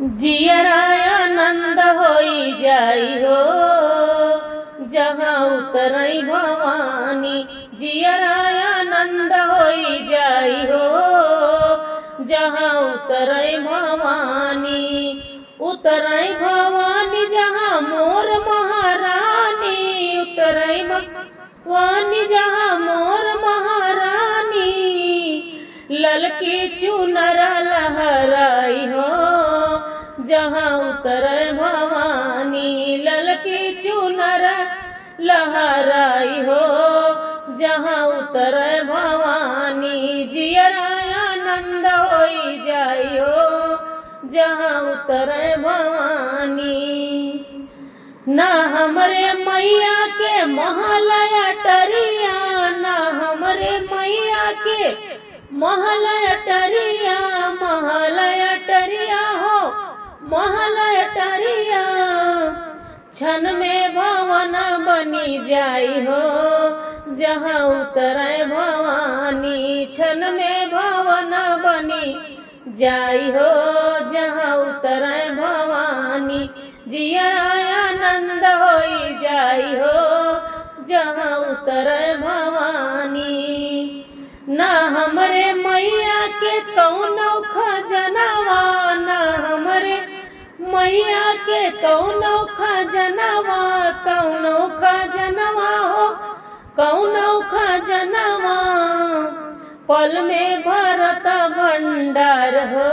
जियरा आनंद होई जाई हो जहाँ उतरई भवानी। जियरा आनंद होई जाई हो जहाँ उतरई भवानी। उतरई भवानी जहाँ मोर महारानी। उतरई भवानी जहाँ मोर महारानी। ललकी चुनर लहराई हो जहाँ उतरे भवानी। ललकी चुनर लहराई हो जहाँ उतरे भवानी। जियरा आनंद होई जाई हो जहाँ उतरे भवानी। ना हमरे मैया के महल अटरिया। ना हमरे मैया के महल अटरिया। महल अटरिया हो महल अटरिया। क्षण में भवन बनी जाई हो जहाँ उतरे भवानी। क्षण में भवन बनी जाई हो जहाँ उतरे भवानी। जियरा आनंद होई जाई हो जहाँ उतरे भवानी। ना हमरे मैया के कौनो खजनवा। ना हमरे मैया के कौनो खजनवा। कौनो खजनवा हो कौनो खजनवा। पल में भरत भंडार हो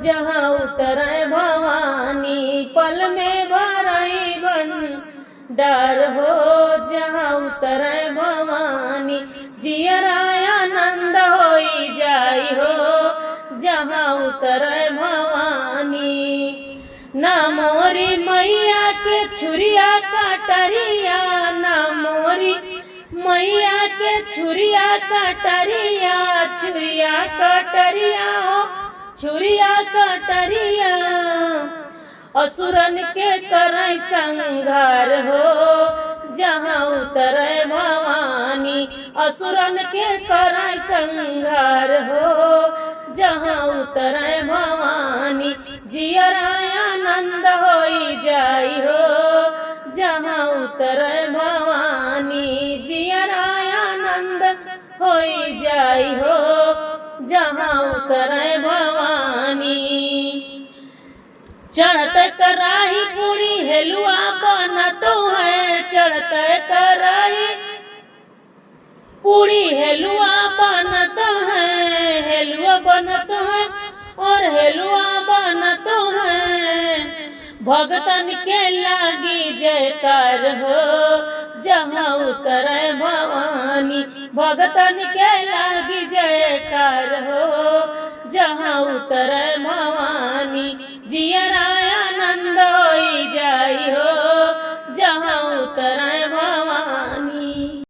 जहाँ उतरे भवानी। पल में भरई भंडार हो जहाँ उतरे भवानी। जियरा आनंद होई जाई हो जहाँ उतरे भवानी। ना मोरी मैया के छुरिया कटरिया। ना मोरी मैया के छुरिया कटरिया। छुरिया कटरिया हो छुरिया कटरिया। असुरन के करई संघार हो जहाँ उतरे भवानी। असुरन के करई संघार हो जहाँ उतरे भवानी। जियरा आनंद होई जाई हो जहाँ उतरे भवानी। जियरा आनंद होई जाई हो जहाँ उतरे भवानी। चढ़ते कराही पूरी हेलुआ बनतो है। चढ़ते कराही पूरी हेलुआ बनता है। हेलुआ बनता है और हेलुआ बनता है। भगतन के लागी जयकार हो जहाँ उतरे भवानी। भगतन के लागी जयकार हो जहाँ उतरे